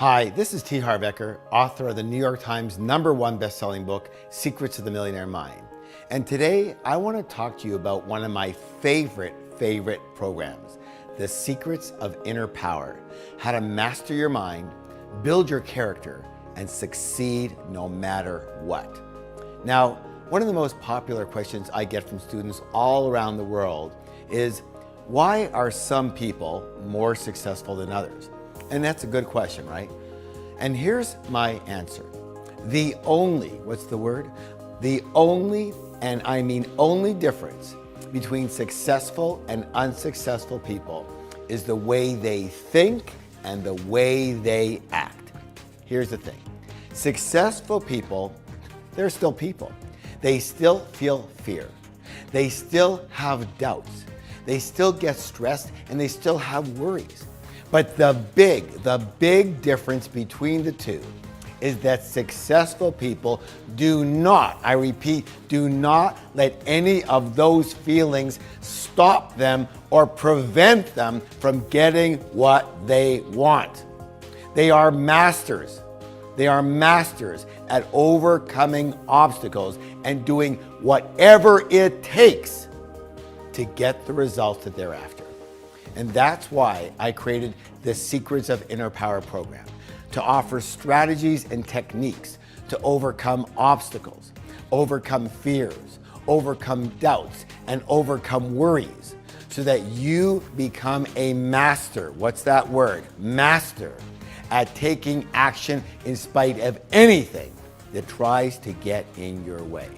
Hi, this is T. Harv Eker, author of the New York Times #1 best-selling book, Secrets of the Millionaire Mind. And today, I want to talk to you about one of my favorite programs, The Secrets of Inner Power, how to master your mind, build your character, and succeed no matter what. Now, one of the most popular questions I get from students all around the world is, why are some people more successful than others? And that's a good question, right? And here's my answer. The only, what's the word? The only, and I mean only difference between successful and unsuccessful people is the way they think and the way they act. Here's the thing. Successful people, they're still people. They still feel fear. They still have doubts. They still get stressed and they still have worries. But the big difference between the two is that successful people do not, I repeat, do not let any of those feelings stop them or prevent them from getting what they want. They are masters. They are masters at overcoming obstacles and doing whatever it takes to get the results that they're after. And that's why I created the Secrets of Inner Power program, to offer strategies and techniques to overcome obstacles, overcome fears, overcome doubts, and overcome worries, so that you become a master. What's that word? Master at taking action in spite of anything that tries to get in your way.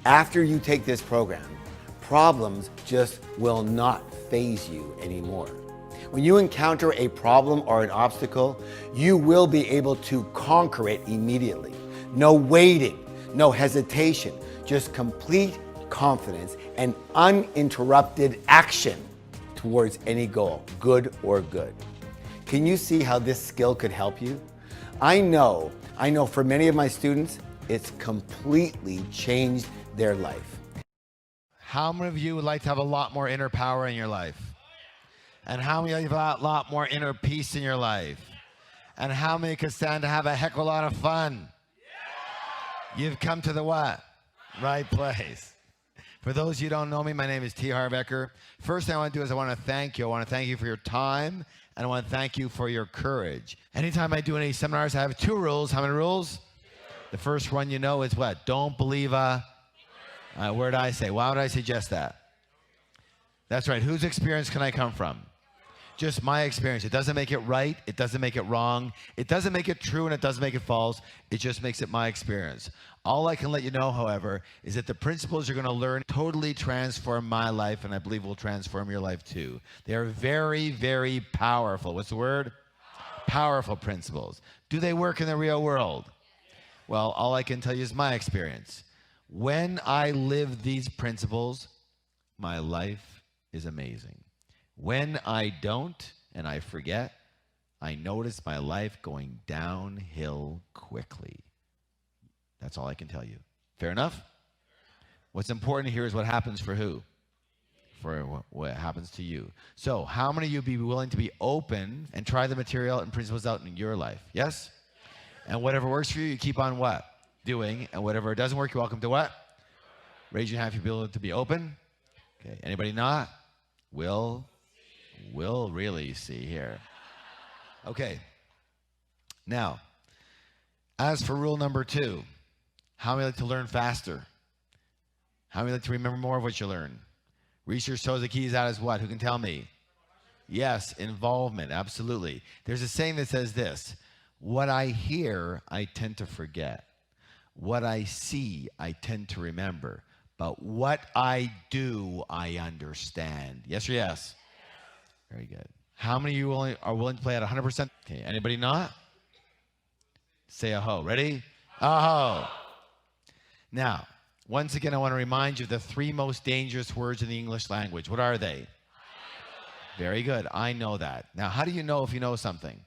After you take this program, problems just will not faze you anymore. When you encounter a problem or an obstacle, you will be able to conquer it immediately. No waiting, no hesitation, just complete confidence and uninterrupted action towards any goal, good or good. Can you see how this skill could help you? I know for many of my students, it's completely changed their life. How many of you would like to have a lot more inner power in your life? And how many of you have a lot more inner peace in your life? And how many could stand to have a heck of a lot of fun? You've come to the what? Right place. For those of you who don't know me, my name is T. Harv Eker. First thing I want to do is I want to thank you. I want to thank you for your time, and I want to thank you for your courage. Anytime I do any seminars, I have 2 rules. How many rules? The first one you know is what? Don't believe a word I say. Why would I suggest that? That's right. Whose experience can I come from? Just my experience. It doesn't make it right. It doesn't make it wrong. It doesn't make it true, and it doesn't make it false. It just makes it my experience. All I can let you know, however, is that the principles you're going to learn totally transform my life, and I believe will transform your life too. They are very powerful. What's the word? Powerful principles. Do they work in the real world? Well, all I can tell you is my experience. When I live these principles, my life is amazing. When I don't and I forget, I notice my life going downhill quickly. That's all I can tell you. Fair enough? What's important here is what happens for who? For what happens to you. So how many of you be willing to be open and try the material and principles out in your life? Yes? And whatever works for you, you keep on what? Doing. And whatever doesn't work, you're welcome to what? Raise your hand if you're willing to be open. Okay. Anybody not? We'll really see here. Okay. Now, as for rule number 2, how many like to learn faster? How many like to remember more of what you learn? Research shows the keys out as what? Who can tell me? Yes, involvement, absolutely. There's a saying that says this: what I hear, I tend to forget. What I see, I tend to remember. But what I do, I understand. Yes or yes? Very good. How many of you are willing to play at 100%? Okay, anybody not? Say a-ho. Ready? A-ho. Now, once again, I want to remind you of the 3 most dangerous words in the English language. What are they? Very good. I know that. Now, how do you know if you know something?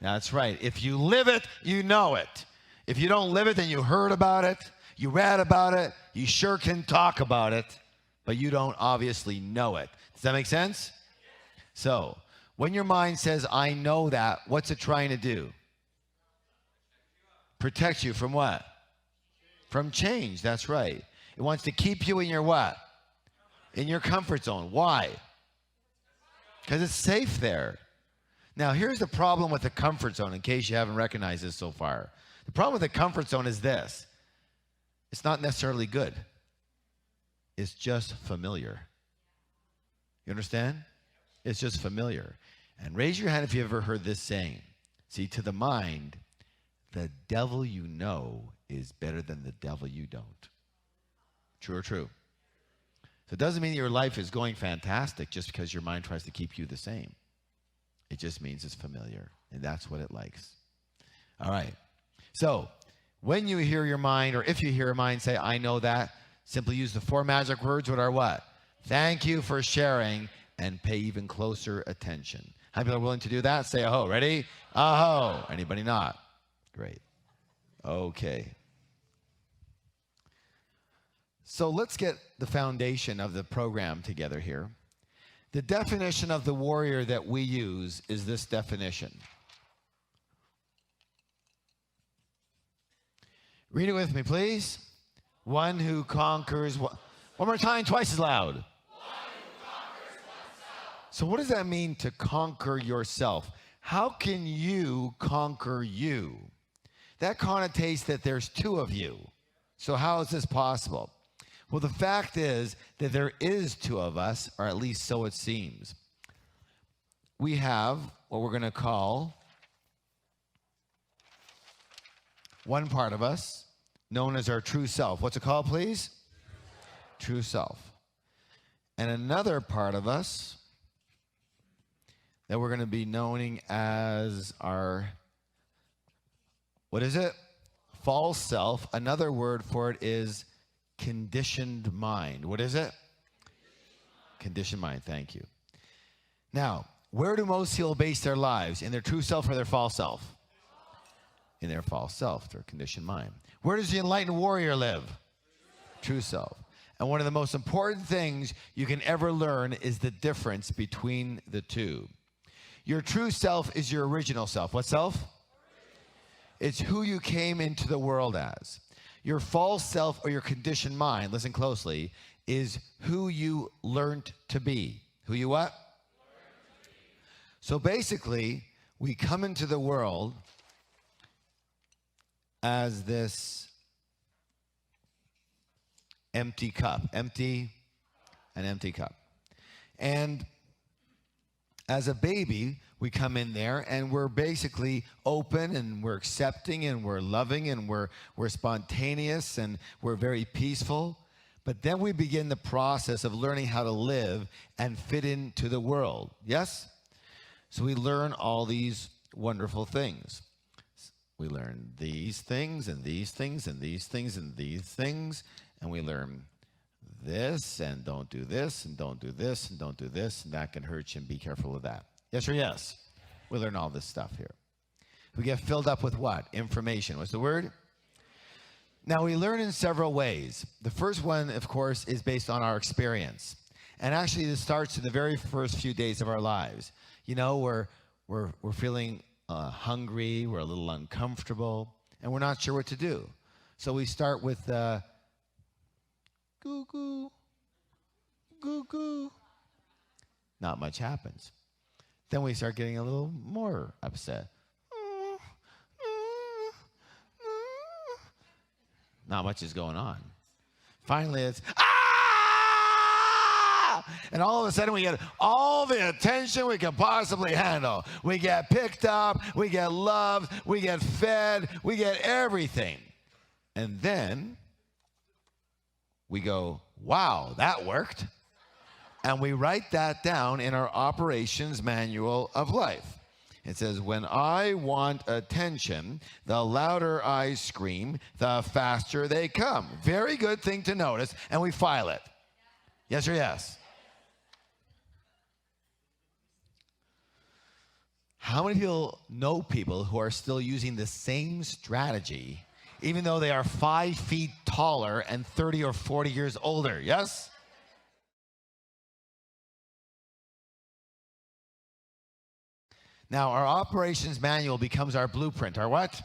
Now, that's right. If you live it, you know it. If you don't live it, then you heard about it, you read about it, you sure can talk about it, but you don't obviously know it. Does that make sense? So, When your mind says, I know that, what's it trying to do? Protect you from what? From change, that's right. It wants to keep you in your what? In your comfort zone. Why? Because it's safe there. Now, here's the problem with the comfort zone, in case you haven't recognized this so far. The problem with the comfort zone is this. It's not necessarily good. It's just familiar. You understand? It's just familiar. And raise your hand if you ever heard this saying. See, to the mind, the devil you know is better than the devil you don't. True or true? So it doesn't mean your life is going fantastic just because your mind tries to keep you the same. It just means it's familiar, and that's what it likes. All right. So when you hear your mind, or if you hear your mind say, I know that, simply use the 4 magic words, which are what? Thank you for sharing, and pay even closer attention. How many people are willing to do that? Say aho. Ready? Aho. Anybody not? Great. Okay. So let's get the foundation of the program together here. The definition of the warrior that we use is this definition. Read it with me, please. One who conquers... One more time, twice as loud. One who conquers oneself. So what does that mean, to conquer yourself? How can you conquer you? That connotates that there's 2 of you. So how is this possible? Well, the fact is that there is 2 of us, or at least so it seems. We have what we're going to call one part of us known as our true self. What's it called, please? True self. And another part of us that we're going to be knowing as our, what is it? False self. Another word for it is conditioned mind. What is it? Conditioned mind. Thank you. Now, where do most people base their lives? In their true self or their false self? In their false self, their conditioned mind. Where does the enlightened warrior live? True self. And one of the most important things you can ever learn is the difference between the 2. Your true self is your original self. What self? It's who you came into the world as. Your false self, or your conditioned mind, listen closely, is who you learned to be. Who you what? So basically, we come into the world as this empty cup. An empty cup. And as a baby, we come in there and we're basically open, and we're accepting, and we're loving, and we're spontaneous, and we're very peaceful. But then we begin the process of learning how to live and fit into the world. Yes? So we learn all these wonderful things. We learn these things, and these things, and these things, and these things. And we learn this, and don't do this, and don't do this, and don't do this, and that can hurt you, and be careful of that. Yes or yes? We learn all this stuff here. We get filled up with what? Information. What's the word? Now, we learn in several ways. The first one, of course, is based on our experience. And actually, this starts in the very first few days of our lives. You know, we're feeling hungry, we're a little uncomfortable, and we're not sure what to do. So we start with goo goo, goo goo. Not much happens. Then we start getting a little more upset. Not much is going on. Finally, it's ah! And all of a sudden, we get all the attention we can possibly handle. We get picked up, we get loved, we get fed, we get everything. And then we go, wow, that worked. And we write that down in our operations manual of life. It says, when I want attention, the louder I scream, the faster they come. Very good thing to notice, and we file it. Yes or yes? How many people know people who are still using the same strategy, even though they are 5 feet taller and 30 or 40 years older? Yes? Now, our operations manual becomes our blueprint. Our what?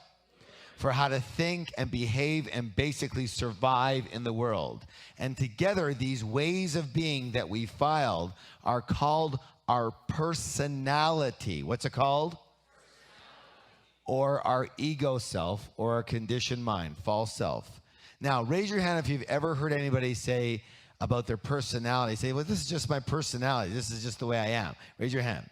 For how to think and behave and basically survive in the world. And together, these ways of being that we filed are called our personality. What's it called? Or our ego self, or our conditioned mind, false self. Now, raise your hand if you've ever heard anybody say about their personality. Say, well, this is just my personality. This is just the way I am. Raise your hand.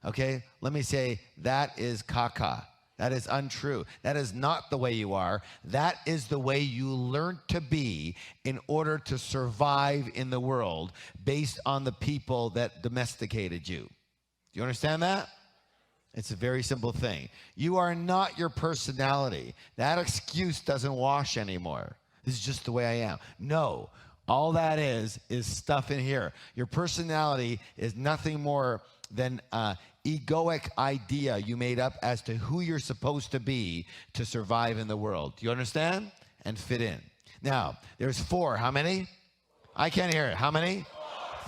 Okay? Let me say, that is caca. That is untrue. That is not the way you are. That is the way you learned to be in order to survive in the world based on the people that domesticated you. Do you understand that? It's a very simple thing. You are not your personality. That excuse doesn't wash anymore. This is just the way I am. No, all that is stuff in here. Your personality is nothing more than an egoic idea you made up as to who you're supposed to be to survive in the world. Do you understand? And fit in. Now, there's 4. How many? I can't hear it. How many?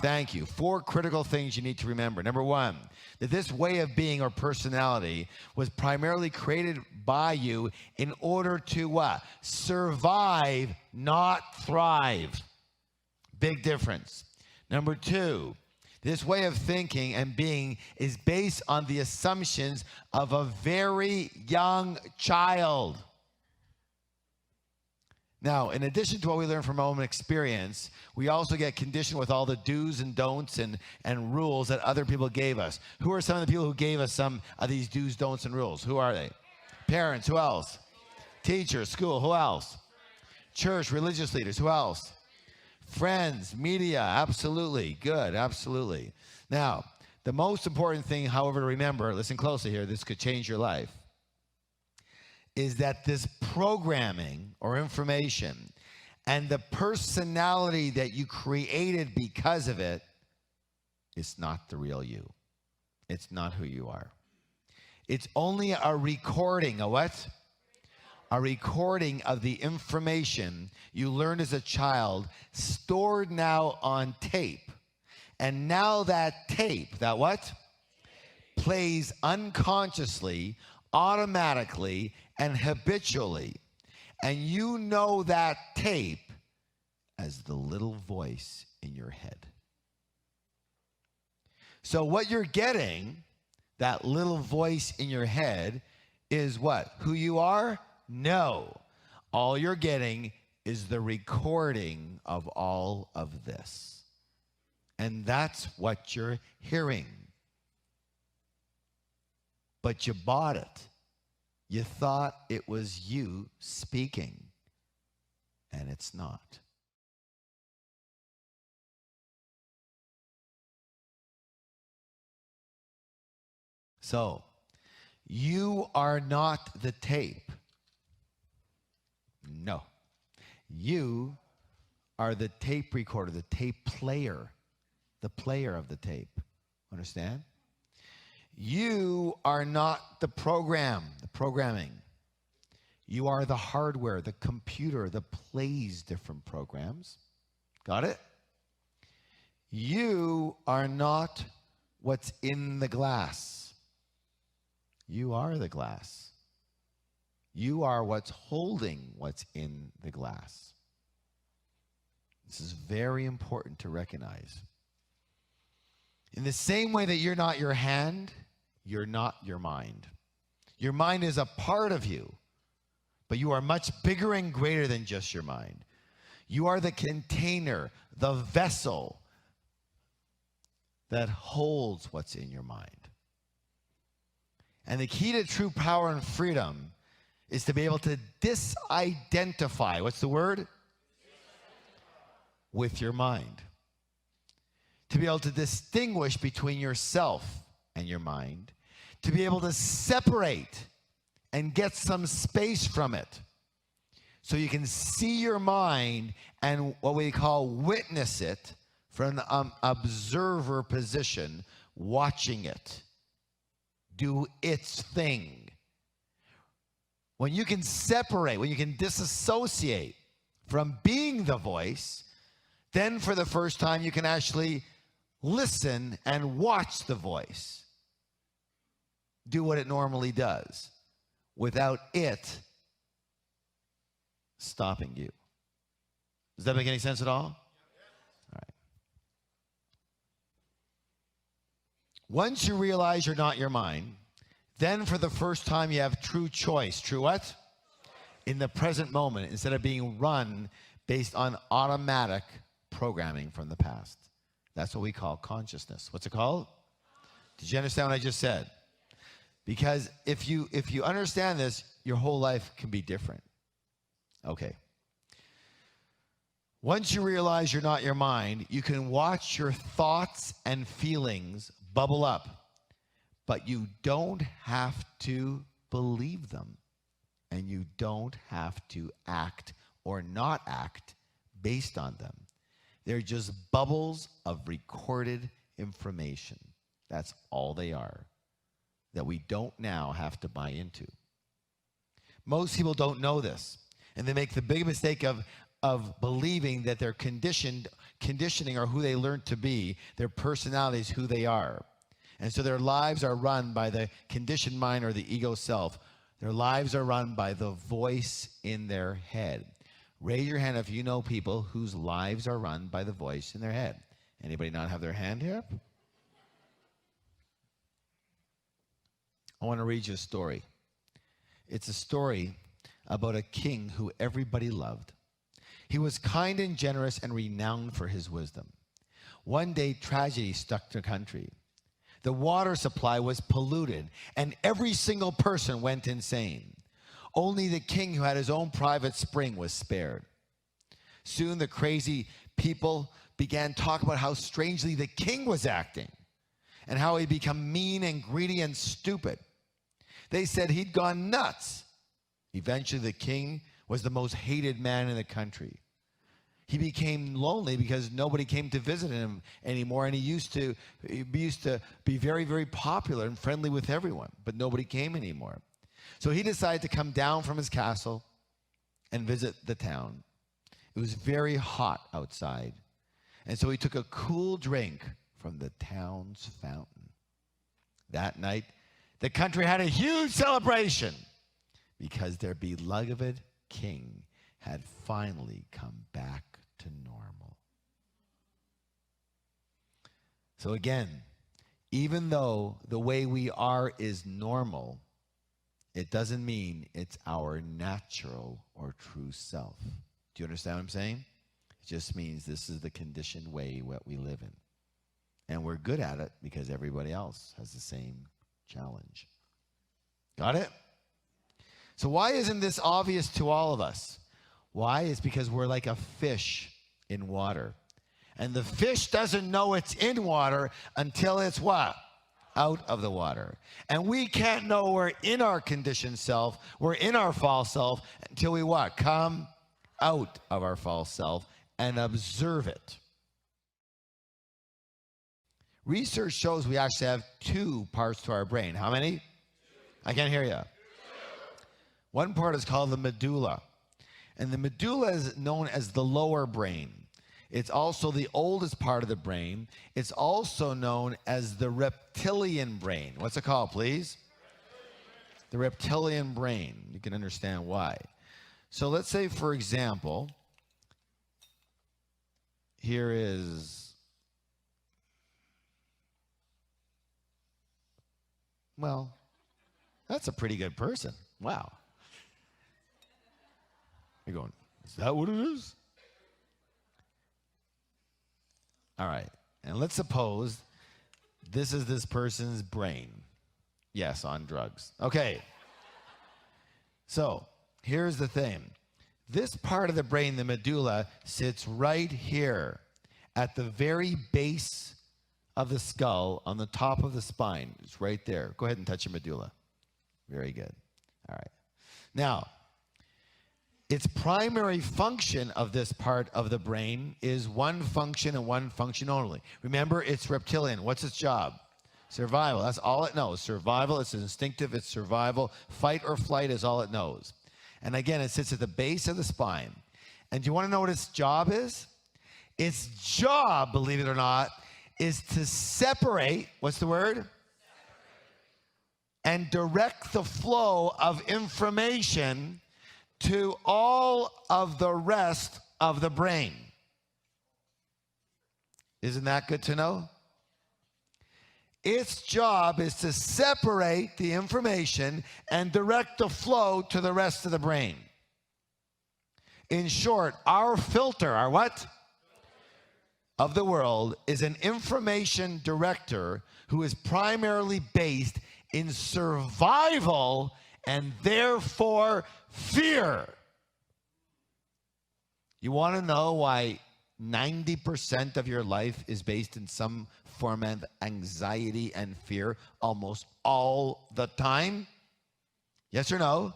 Thank you. 4 critical things you need to remember. Number 1, that this way of being or personality was primarily created by you in order to what? Survive, not thrive. Big difference. Number 2, this way of thinking and being is based on the assumptions of a very young child. Now, in addition to what we learn from our own experience, we also get conditioned with all the do's and don'ts and rules that other people gave us. Who are some of the people who gave us some of these do's, don'ts, and rules? Who are they? Parents. Who else? Teachers. School. Who else? Church. Religious leaders. Who else? Friends. Media. Absolutely. Good. Absolutely. Now, the most important thing, however, to remember, listen closely here, this could change your life, is that this programming or information and the personality that you created because of it is not the real you. It's not who you are. It's only a recording, a what? A recording of the information you learned as a child, stored now on tape. And now that tape, that what? Plays unconsciously, automatically, and habitually. And you know that tape as the little voice in your head. So what you're getting, that little voice in your head, is what? Who you are? No. All you're getting is the recording of all of this. And that's what you're hearing. But you bought it. You thought it was you speaking, and it's not. So, you are not the tape. No. You are the tape recorder, the tape player, the player of the tape. Understand? You are not the program, the programming. You are the hardware, the computer that plays different programs. Got it? You are not what's in the glass. You are the glass. You are what's holding what's in the glass. This is very important to recognize. In the same way that you're not your hand, you're not your mind. Your mind is a part of you, but you are much bigger and greater than just your mind. You are the container, the vessel that holds what's in your mind. And the key to true power and freedom is to be able to disidentify, what's the word? With your mind. To be able to distinguish between yourself and your mind, to be able to separate and get some space from it so you can see your mind and what we call witness it from an observer position, watching it do its thing. When you can separate, when you can disassociate from being the voice, then for the first time you can actually listen and watch the voice. do what it normally does without it stopping you. Does that make any sense at all? All right. Once you realize you're not your mind, then for the first time you have true choice. True what? In the present moment, instead of being run based on automatic programming from the past. That's what we call consciousness. What's it called? Did you understand what I just said? Because if you understand this, your whole life can be different. Okay. Once you realize you're not your mind, you can watch your thoughts and feelings bubble up, but you don't have to believe them, and you don't have to act or not act based on them. They're just bubbles of recorded information. That's all they are, that we don't now have to buy into. Most people don't know this, and they make the big mistake of believing that their conditioning or who they learned to be, their personality is who they are. And so their lives are run by the conditioned mind or the ego self. Their lives are run by the voice in their head. Raise your hand if you know people whose lives are run by the voice in their head. Anybody not have their hand here? I want to read you a story. It's a story about a king who everybody loved. He was kind and generous and renowned for his wisdom. One day, tragedy struck the country. The water supply was polluted, and every single person went insane. Only the king, who had his own private spring, was spared. Soon the crazy people began talking about how strangely the king was acting and how he'd become mean and greedy and stupid. They said he'd gone nuts. Eventually, the king was the most hated man in the country. He became lonely because nobody came to visit him anymore, and he used to be very, very popular and friendly with everyone, but nobody came anymore. So he decided to come down from his castle and visit the town. It was very hot outside, and so he took a cool drink from the town's fountain. That night, the country had a huge celebration because their beloved king had finally come back to normal. So again, even though the way we are is normal, it doesn't mean it's our natural or true self. Do you understand what I'm saying? It just means this is the conditioned way what we live in. And we're good at it because everybody else has the same challenge. Got it? So why isn't this obvious to all of us? Why? It's because we're like a fish in water. And the fish doesn't know it's in water until it's what? Out of the water. And we can't know we're in our conditioned self, we're in our false self, until we what? Come out of our false self and observe it. Research shows we actually have two parts to our brain. How many? I can't hear you. One part is called the medulla. And the medulla is known as the lower brain. It's also the oldest part of the brain. It's also known as the reptilian brain. What's it called, please? The reptilian brain. You can understand why. So let's say, for example, here is, well, that's a pretty good person. Wow. You're going, is that what it is? All right. And let's suppose this is this person's brain. Yes, on drugs. Okay. So here's the thing. This part of the brain, the medulla, sits right here at the very base of the skull on the top of the spine. It's right there. Go ahead and touch your medulla. Very good. All right. Now, its primary function of this part of the brain is one function and one function only. Remember, it's reptilian. What's its job? Survival. That's all it knows. Survival. It's instinctive. It's survival. Fight or flight is all it knows. And again, it sits at the base of the spine. And do you want to know what its job is? Its job, believe it or not, is to separate, what's the word? and direct the flow of information to all of the rest of the brain. Isn't that good to know? Its job is to separate the information and direct the flow to the rest of the brain. In short, our filter, our what? Of the world is an information director who is primarily based in survival and therefore fear. You want to know why 90% of your life is based in some form of anxiety and fear almost all the time? Yes or no?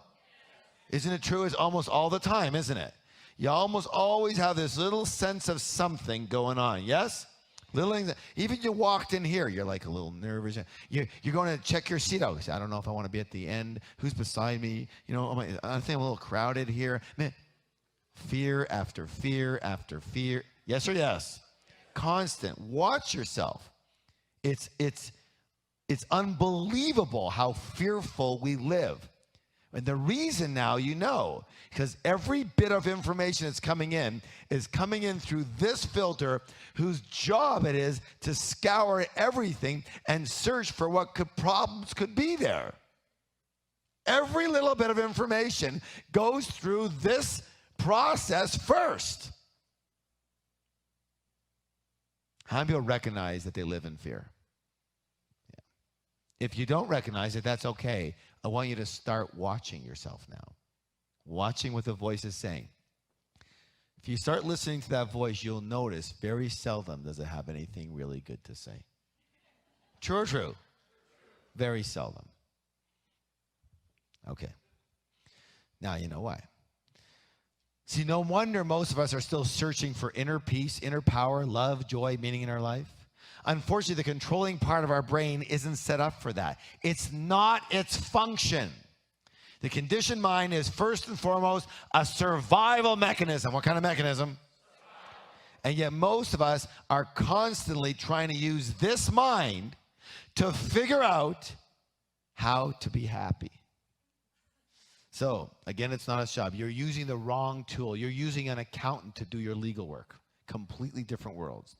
Isn't it true? It's almost all the time, isn't it? You almost always have this little sense of something going on, yes? Little things. Even you walked in here, you're like a little nervous. You're going to check your seat out. You say, I don't know if I want to be at the end. Who's beside me? You know, I think I'm a little crowded here. Man, fear after fear after fear. Yes or yes? Constant. Watch yourself. It's unbelievable how fearful we live. And the reason now you know, because every bit of information that's coming in is coming in through this filter whose job it is to scour everything and search for what problems could be there. Every little bit of information goes through this process first. How many people recognize that they live in fear? Yeah. If you don't recognize it, that's okay. I want you to start watching yourself now. Watching what the voice is saying. If you start listening to that voice, you'll notice very seldom does it have anything really good to say. True or true? Very seldom. Okay. Now you know why. See, no wonder most of us are still searching for inner peace, inner power, love, joy, meaning in our life. Unfortunately, the controlling part of our brain isn't set up for that. It's not its function. The conditioned mind is first and foremost a survival mechanism. What kind of mechanism? And yet most of us are constantly trying to use this mind to figure out how to be happy. So, again, it's not a job. You're using the wrong tool. You're using an accountant to do your legal work. Completely different worlds.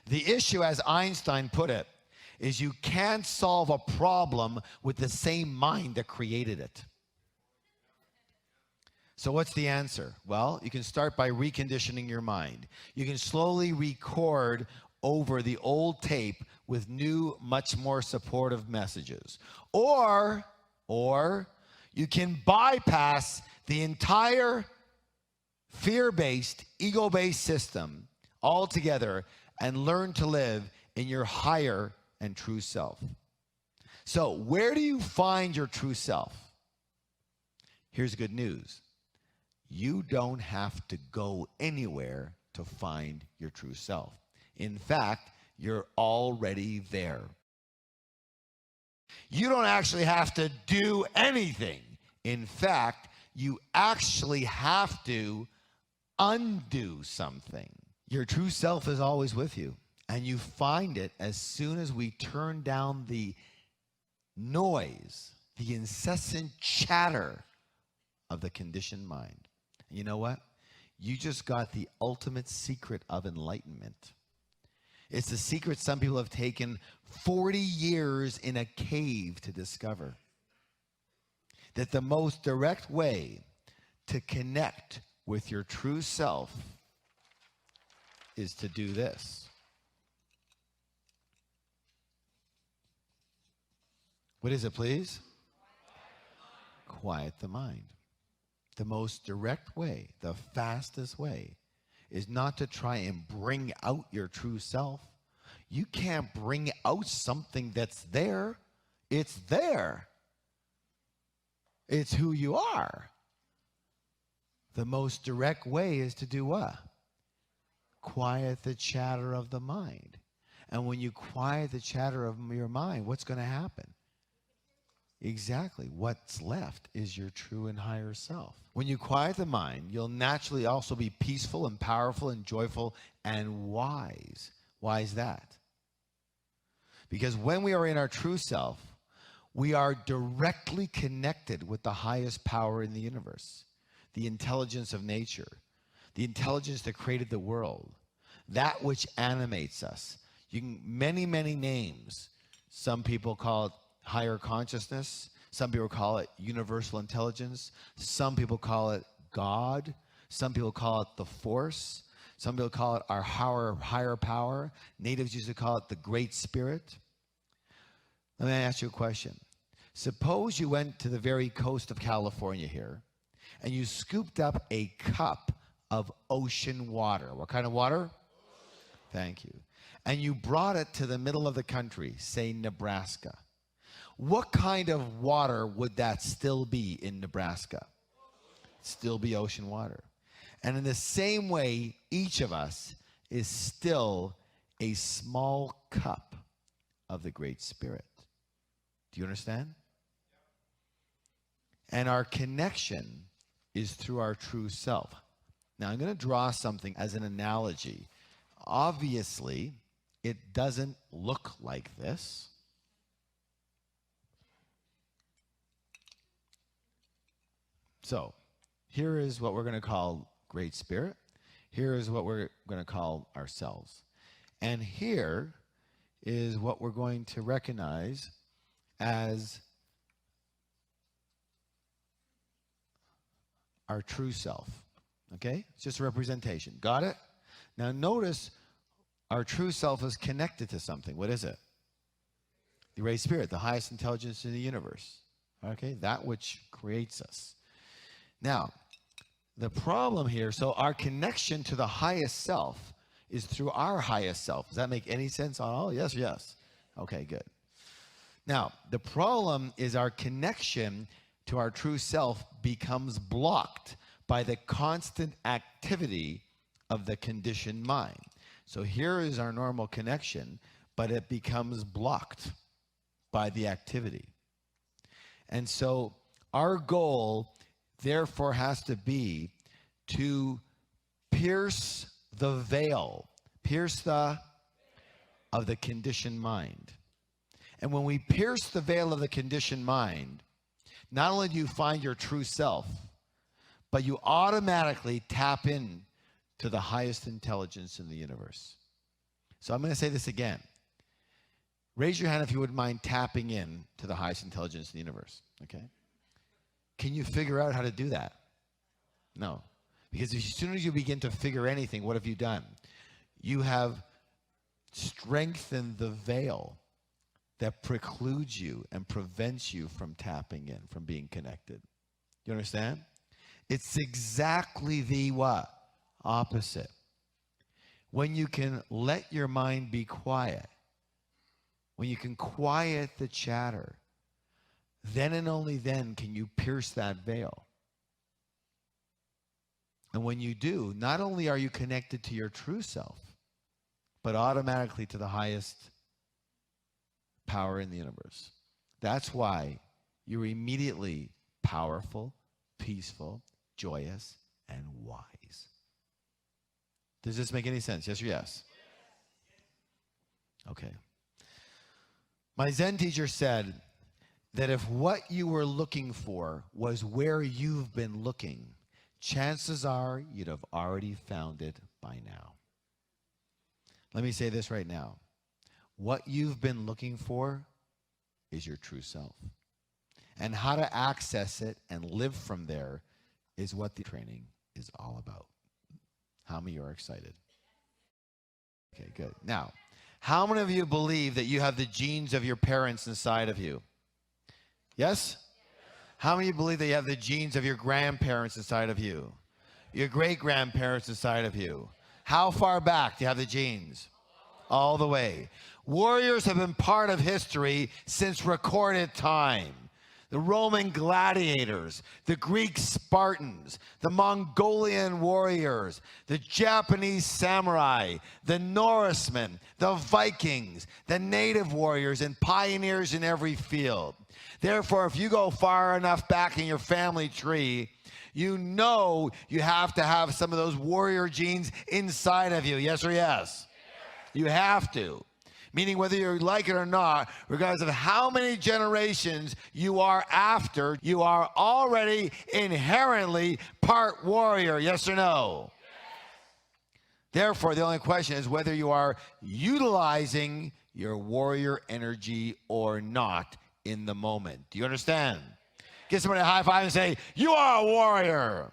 The issue, as Einstein put it, is you can't solve a problem with the same mind that created it. So what's the answer? Well, you can start by reconditioning your mind. You can slowly record over the old tape with new, much more supportive messages. Or you can bypass the entire fear-based, ego-based system altogether and learn to live in your higher and true self. So, where do you find your true self? Here's good news. You don't have to go anywhere to find your true self. In fact, you're already there. You don't actually have to do anything. In fact, you actually have to undo something. Your true self is always with you, and you find it as soon as we turn down the noise, the incessant chatter of the conditioned mind. And you know what? You just got the ultimate secret of enlightenment. It's a secret some people have taken 40 years in a cave to discover. That the most direct way to connect with your true self is to do this. What is it, please? Quiet the mind. The most direct way, the fastest way, is not to try and bring out your true self. You can't bring out something that's there. It's there. It's who you are. The most direct way is to do what? Quiet the chatter of the mind. And when you quiet the chatter of your mind, what's going to happen? Exactly. What's left is your true and higher self. When you quiet the mind, you'll naturally also be peaceful and powerful and joyful and wise. Why is that? Because when we are in our true self, We are directly connected with the highest power in the universe, the intelligence of nature, the intelligence that created the world, that which animates us. You can, many names. Some people call it higher consciousness. Some people call it universal intelligence. Some people call it God. Some people call it the force. Some people call it our higher power. Natives used to call it the Great Spirit. Let me ask you a question. Suppose you went to the very coast of California here, and you scooped up a cup of ocean water. What kind of water? Thank you. And you brought it to the middle of the country, say Nebraska. What kind of water would that still be in Nebraska? Still be ocean water. And in the same way, each of us is still a small cup of the Great Spirit. Do you understand? And our connection is through our true self. Now, I'm going to draw something as an analogy. Obviously, it doesn't look like this. So, here is what we're going to call Great Spirit. Here is what we're going to call ourselves. And here is what we're going to recognize as our true self. Okay? It's just a representation. Got it? Now notice our true self is connected to something. What is it? The Great Spirit, the highest intelligence in the universe. Okay? That which creates us. Now, the problem here, so our connection to the highest self is through our highest self. Does that make any sense at all? Yes, yes. Okay, good. Now, the problem is our connection to our true self becomes blocked by the constant activity of the conditioned mind. So here is our normal connection, but it becomes blocked by the activity. And so our goal, therefore, has to be to pierce the veil, of the conditioned mind. And when we pierce the veil of the conditioned mind, not only do you find your true self, but you automatically tap in to the highest intelligence in the universe. So I'm going to say this again. Raise your hand if you wouldn't mind tapping in to the highest intelligence in the universe, okay? Can you figure out how to do that? No. Because as soon as you begin to figure anything, what have you done? You have strengthened the veil that precludes you and prevents you from tapping in, from being connected. You understand? It's exactly the what? Opposite. When you can let your mind be quiet, when you can quiet the chatter, then and only then can you pierce that veil. And when you do, not only are you connected to your true self, but automatically to the highest power in the universe. That's why you're immediately powerful, peaceful, joyous, and wise. Does this make any sense? Yes or yes? Okay. My Zen teacher said that if what you were looking for was where you've been looking, chances are you'd have already found it by now. Let me say this right now. What you've been looking for is your true self. And how to access it and live from there is what the training is all about. How many are excited? Okay, good. Now, how many of you believe that you have the genes of your parents inside of you? Yes? How many of you believe that you have the genes of your grandparents inside of you? Your great-grandparents inside of you? How far back do you have the genes? All the way. Warriors have been part of history since recorded time. The Roman gladiators, the Greek Spartans, the Mongolian warriors, the Japanese samurai, the Norsemen, the Vikings, the native warriors, and pioneers in every field. Therefore, if you go far enough back in your family tree, you know you have to have some of those warrior genes inside of you. Yes or yes? You have to. Meaning whether you like it or not, regardless of how many generations you are after, you are already inherently part warrior, yes or no? Yes. Therefore, the only question is whether you are utilizing your warrior energy or not in the moment. Do you understand? Give somebody a high five and say, you are a warrior.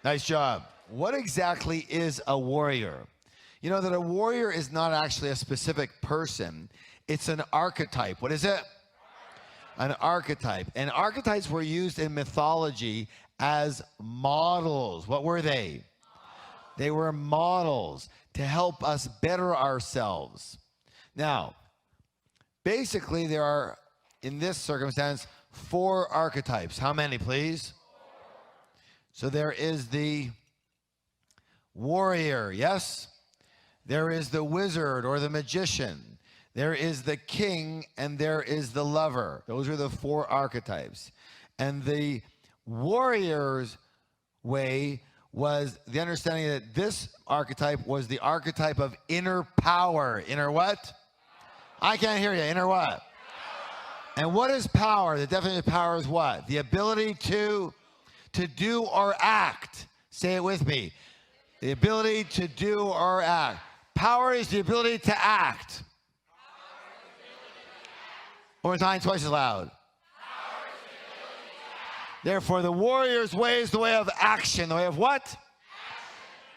Nice job. What exactly is a warrior? You know that a warrior is not actually a specific person. It's an archetype. What is it? An archetype. And archetypes were used in mythology as models. What were they? They were models to help us better ourselves. Now, basically there are, in this circumstance, 4 archetypes. How many, please? So there is the warrior, yes? There is the wizard or the magician. There is the king, and there is the lover. Those are the 4 archetypes. And the warrior's way was the understanding that this archetype was the archetype of inner power. Inner what? I can't hear you. Inner what? And what is power? The definition of power is what? The ability to do or act. Say it with me. The ability to do or act. Power is the ability to act. One more time, twice as loud. Therefore, the warrior's way is the way of action. The way of what? Action.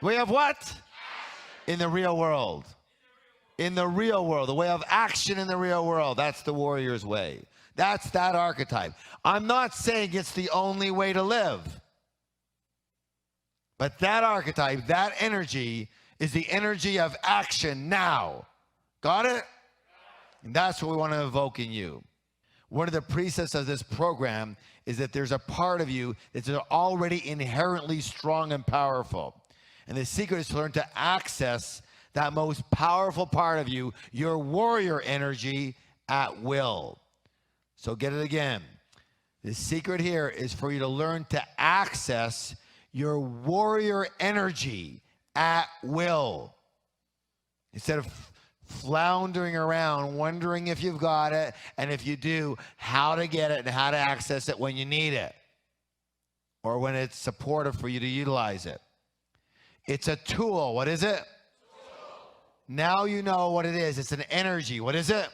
The way of what? Action. In the real world. In the real world. The way of action in the real world. That's the warrior's way. That's that archetype. I'm not saying it's the only way to live. But that archetype, that energy, is the energy of action now. Got it? And that's what we want to evoke in you. One of the precepts of this program is that there's a part of you that's already inherently strong and powerful. And the secret is to learn to access that most powerful part of you, your warrior energy, at will. So get it again. The secret here is for you to learn to access your warrior energy at will. Instead of floundering around, wondering if you've got it, and if you do, how to get it and how to access it when you need it, or when it's supportive for you to utilize it. It's a tool. What is it? Tool. Now you know what it is. It's an energy. What is it? Energy.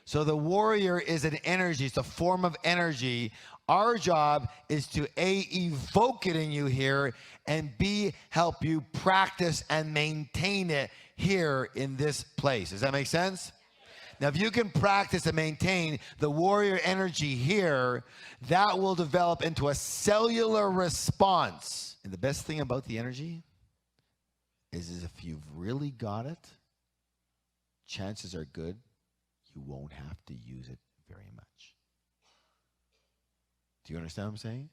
So the warrior is an energy. It's a form of energy. Our job is to A, evoke it in you here, and B, help you practice and maintain it here in this place. Does that make sense? Now, if you can practice and maintain the warrior energy here, that will develop into a cellular response. And the best thing about the energy is if you've really got it, chances are good you won't have to use it very much. Do you understand what I'm saying?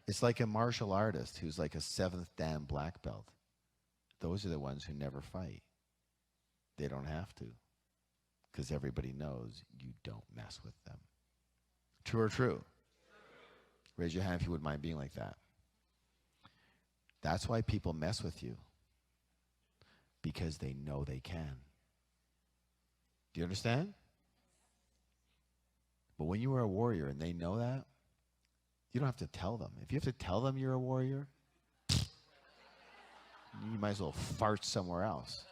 It's like a martial artist who's like a 7th Dan black belt. Those are the ones who never fight. They don't have to, because everybody knows you don't mess with them. True or true? Raise your hand if you wouldn't mind being like that. That's why people mess with you, because they know they can. Do you understand? But when you are a warrior and they know that, you don't have to tell them. If you have to tell them you're a warrior, you might as well fart somewhere else.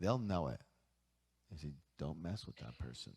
They'll know it. They say, don't mess with that person.